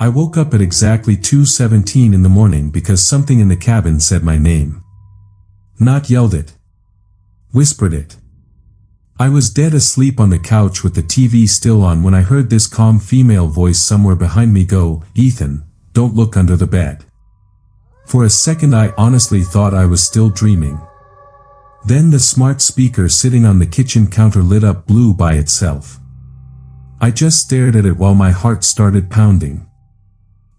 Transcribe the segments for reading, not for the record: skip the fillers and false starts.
I woke up at exactly 2:17 in the morning because something in the cabin said my name. Not yelled it. Whispered it. I was dead asleep on the couch with the TV still on when I heard this calm female voice somewhere behind me go, "Ethan, don't look under the bed." For a second I honestly thought I was still dreaming. Then the smart speaker sitting on the kitchen counter lit up blue by itself. I just stared at it while my heart started pounding.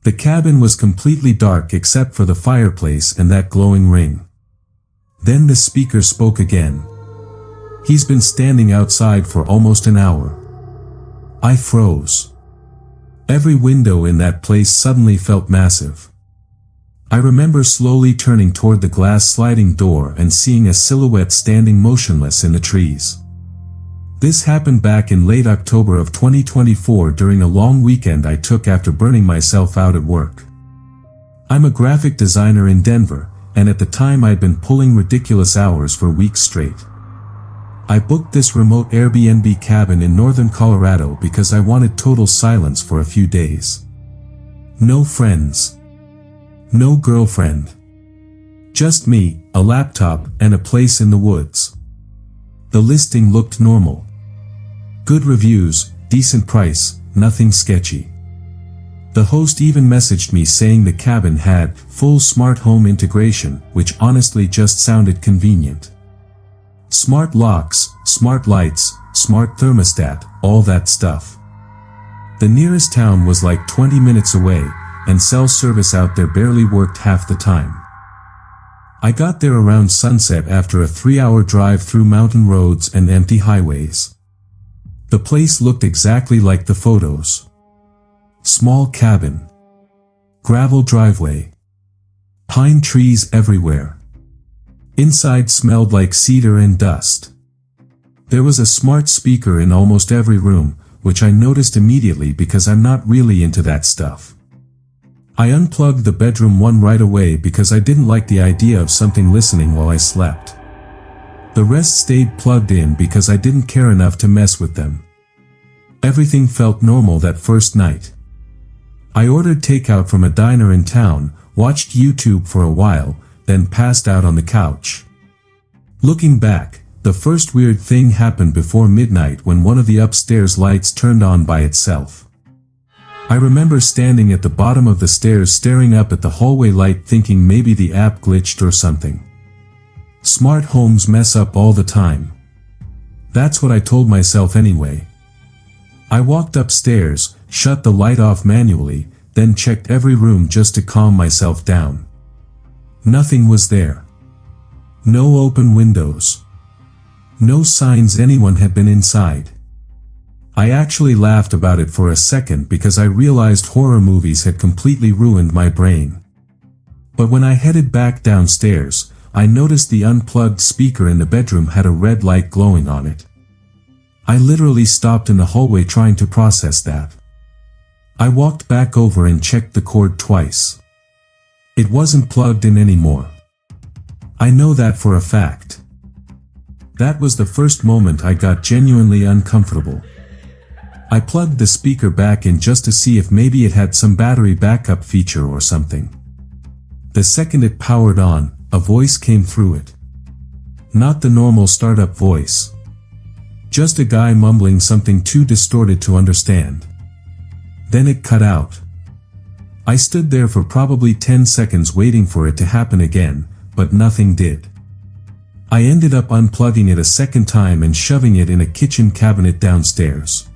The cabin was completely dark except for the fireplace and that glowing ring. Then the speaker spoke again. "He's been standing outside for almost an hour." I froze. Every window in that place suddenly felt massive. I remember slowly turning toward the glass sliding door and seeing a silhouette standing motionless in the trees. This happened back in late October of 2024 during a long weekend I took after burning myself out at work. I'm a graphic designer in Denver, and at the time I'd been pulling ridiculous hours for weeks straight. I booked this remote Airbnb cabin in northern Colorado because I wanted total silence for a few days. No friends. No girlfriend. Just me, a laptop, and a place in the woods. The listing looked normal. Good reviews, decent price, nothing sketchy. The host even messaged me saying the cabin had full smart home integration, which honestly just sounded convenient. Smart locks, smart lights, smart thermostat, all that stuff. The nearest town was like 20 minutes away, and cell service out there barely worked half the time. I got there around sunset after a 3-hour drive through mountain roads and empty highways. The place looked exactly like the photos. Small cabin. Gravel driveway. Pine trees everywhere. Inside smelled like cedar and dust. There was a smart speaker in almost every room, which I noticed immediately because I'm not really into that stuff. I unplugged the bedroom one right away because I didn't like the idea of something listening while I slept. The rest stayed plugged in because I didn't care enough to mess with them. Everything felt normal that first night. I ordered takeout from a diner in town, watched YouTube for a while, then passed out on the couch. Looking back, the first weird thing happened before midnight when one of the upstairs lights turned on by itself. I remember standing at the bottom of the stairs staring up at the hallway light thinking maybe the app glitched or something. Smart homes mess up all the time. That's what I told myself anyway. I walked upstairs, shut the light off manually, then checked every room just to calm myself down. Nothing was there. No open windows. No signs anyone had been inside. I actually laughed about it for a second because I realized horror movies had completely ruined my brain. But when I headed back downstairs, I noticed the unplugged speaker in the bedroom had a red light glowing on it. I literally stopped in the hallway trying to process that. I walked back over and checked the cord twice. It wasn't plugged in anymore. I know that for a fact. That was the first moment I got genuinely uncomfortable. I plugged the speaker back in just to see if maybe it had some battery backup feature or something. The second it powered on, a voice came through it. Not the normal startup voice. Just a guy mumbling something too distorted to understand. Then it cut out. I stood there for probably 10 seconds waiting for it to happen again, but nothing did. I ended up unplugging it a second time and shoving it in a kitchen cabinet downstairs.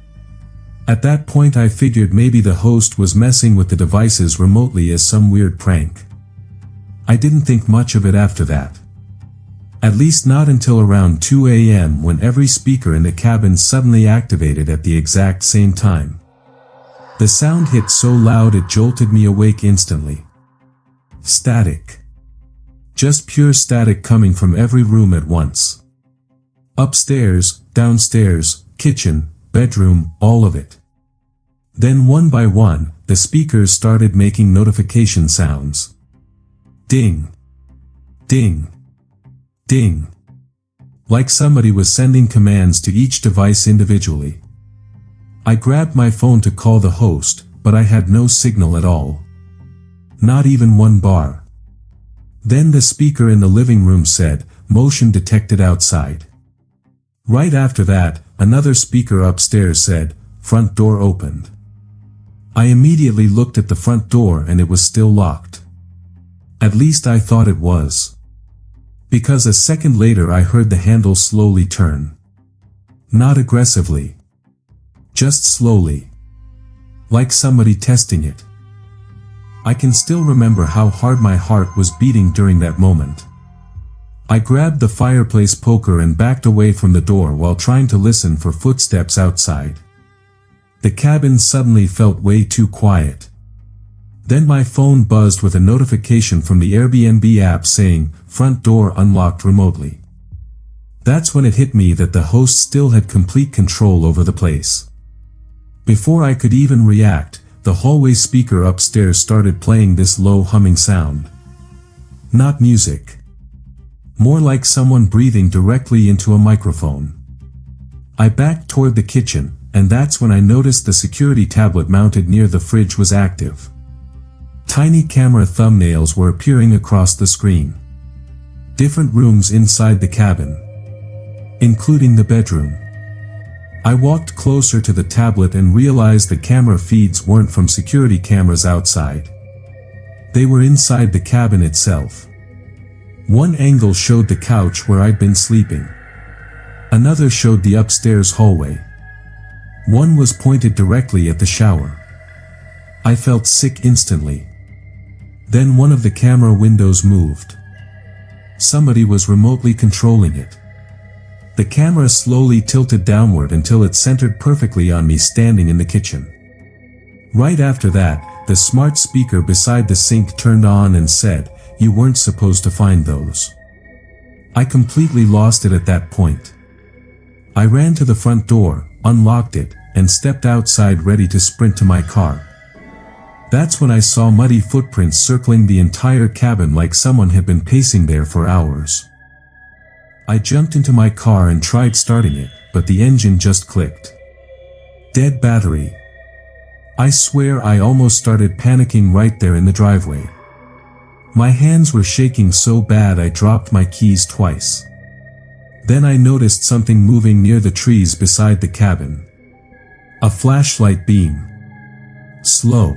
At that point I figured maybe the host was messing with the devices remotely as some weird prank. I didn't think much of it after that. At least not until around 2 a.m. when every speaker in the cabin suddenly activated at the exact same time. The sound hit so loud it jolted me awake instantly. Static. Just pure static coming from every room at once. Upstairs, downstairs, kitchen, bedroom, all of it. Then one by one, the speakers started making notification sounds. Ding. Ding. Ding. Like somebody was sending commands to each device individually. I grabbed my phone to call the host, but I had no signal at all. Not even one bar. Then the speaker in the living room said, "Motion detected outside." Right after that, another speaker upstairs said, "Front door opened." I immediately looked at the front door and it was still locked. At least I thought it was. Because a second later I heard the handle slowly turn. Not aggressively. Just slowly. Like somebody testing it. I can still remember how hard my heart was beating during that moment. I grabbed the fireplace poker and backed away from the door while trying to listen for footsteps outside. The cabin suddenly felt way too quiet. Then my phone buzzed with a notification from the Airbnb app saying, "Front door unlocked remotely." That's when it hit me that the host still had complete control over the place. Before I could even react, the hallway speaker upstairs started playing this low humming sound. Not music. More like someone breathing directly into a microphone. I backed toward the kitchen, and that's when I noticed the security tablet mounted near the fridge was active. Tiny camera thumbnails were appearing across the screen. Different rooms inside the cabin. Including the bedroom. I walked closer to the tablet and realized the camera feeds weren't from security cameras outside. They were inside the cabin itself. One angle showed the couch where I'd been sleeping. Another showed the upstairs hallway. One was pointed directly at the shower. I felt sick instantly. Then one of the camera windows moved. Somebody was remotely controlling it. The camera slowly tilted downward until it centered perfectly on me standing in the kitchen. Right after that, the smart speaker beside the sink turned on and said, "You weren't supposed to find those." I completely lost it at that point. I ran to the front door, unlocked it, and stepped outside ready to sprint to my car. That's when I saw muddy footprints circling the entire cabin like someone had been pacing there for hours. I jumped into my car and tried starting it, but the engine just clicked. Dead battery. I swear I almost started panicking right there in the driveway. My hands were shaking so bad I dropped my keys twice. Then I noticed something moving near the trees beside the cabin. A flashlight beam. Slow.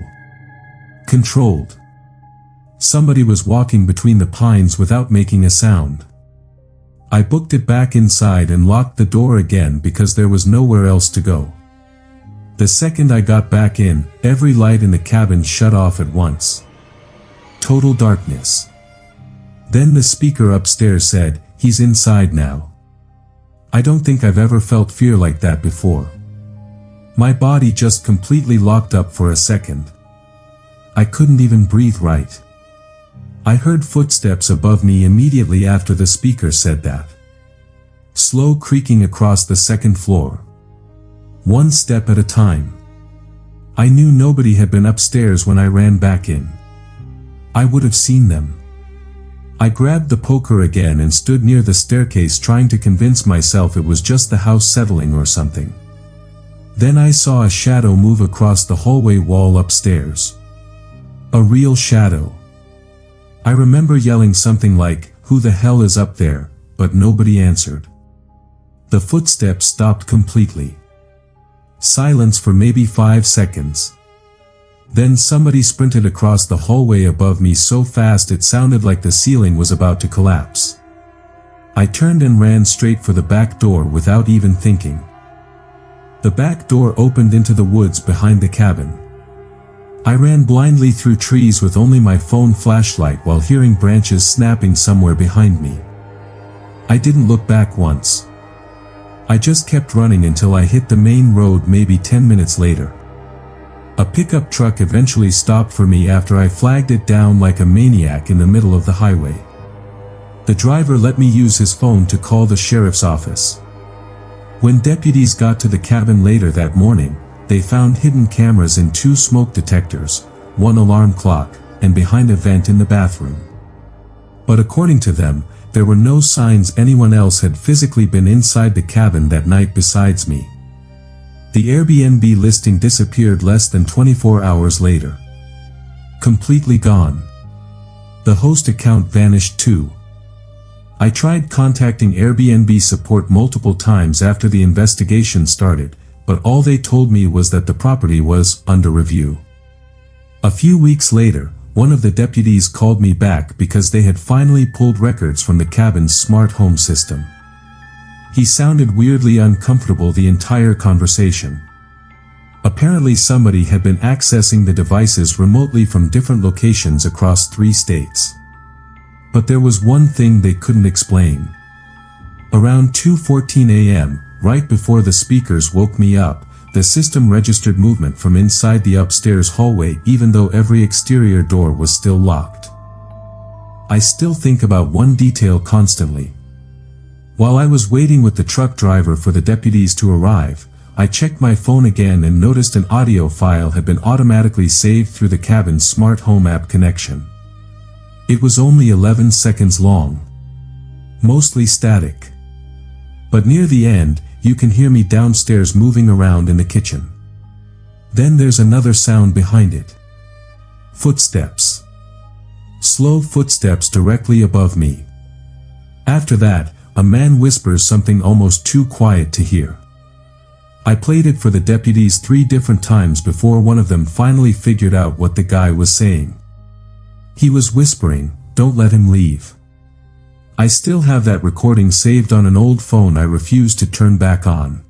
Controlled. Somebody was walking between the pines without making a sound. I booked it back inside and locked the door again because there was nowhere else to go. The second I got back in, every light in the cabin shut off at once. Total darkness. Then the speaker upstairs said, "He's inside now." I don't think I've ever felt fear like that before. My body just completely locked up for a second. I couldn't even breathe right. I heard footsteps above me immediately after the speaker said that. Slow creaking across the second floor. One step at a time. I knew nobody had been upstairs when I ran back in. I would have seen them. I grabbed the poker again and stood near the staircase trying to convince myself it was just the house settling or something. Then I saw a shadow move across the hallway wall upstairs. A real shadow. I remember yelling something like, "Who the hell is up there?" but nobody answered. The footsteps stopped completely. Silence for maybe 5 seconds. Then somebody sprinted across the hallway above me so fast it sounded like the ceiling was about to collapse. I turned and ran straight for the back door without even thinking. The back door opened into the woods behind the cabin. I ran blindly through trees with only my phone flashlight while hearing branches snapping somewhere behind me. I didn't look back once. I just kept running until I hit the main road maybe 10 minutes later. A pickup truck eventually stopped for me after I flagged it down like a maniac in the middle of the highway. The driver let me use his phone to call the sheriff's office. When deputies got to the cabin later that morning, they found hidden cameras in 2 smoke detectors, 1 alarm clock, and behind a vent in the bathroom. But according to them, there were no signs anyone else had physically been inside the cabin that night besides me. The Airbnb listing disappeared less than 24 hours later. Completely gone. The host account vanished too. I tried contacting Airbnb support multiple times after the investigation started, but all they told me was that the property was under review. A few weeks later, one of the deputies called me back because they had finally pulled records from the cabin's smart home system. He sounded weirdly uncomfortable the entire conversation. Apparently somebody had been accessing the devices remotely from different locations across 3 states. But there was one thing they couldn't explain. Around 2:14 a.m., right before the speakers woke me up, the system registered movement from inside the upstairs hallway even though every exterior door was still locked. I still think about one detail constantly. While I was waiting with the truck driver for the deputies to arrive, I checked my phone again and noticed an audio file had been automatically saved through the cabin's smart home app connection. It was only 11 seconds long. Mostly static. But near the end, you can hear me downstairs moving around in the kitchen. Then there's another sound behind it. Footsteps. Slow footsteps directly above me. After that, a man whispers something almost too quiet to hear. I played it for the deputies 3 different times before one of them finally figured out what the guy was saying. He was whispering, "Don't let him leave." I still have that recording saved on an old phone I refuse to turn back on.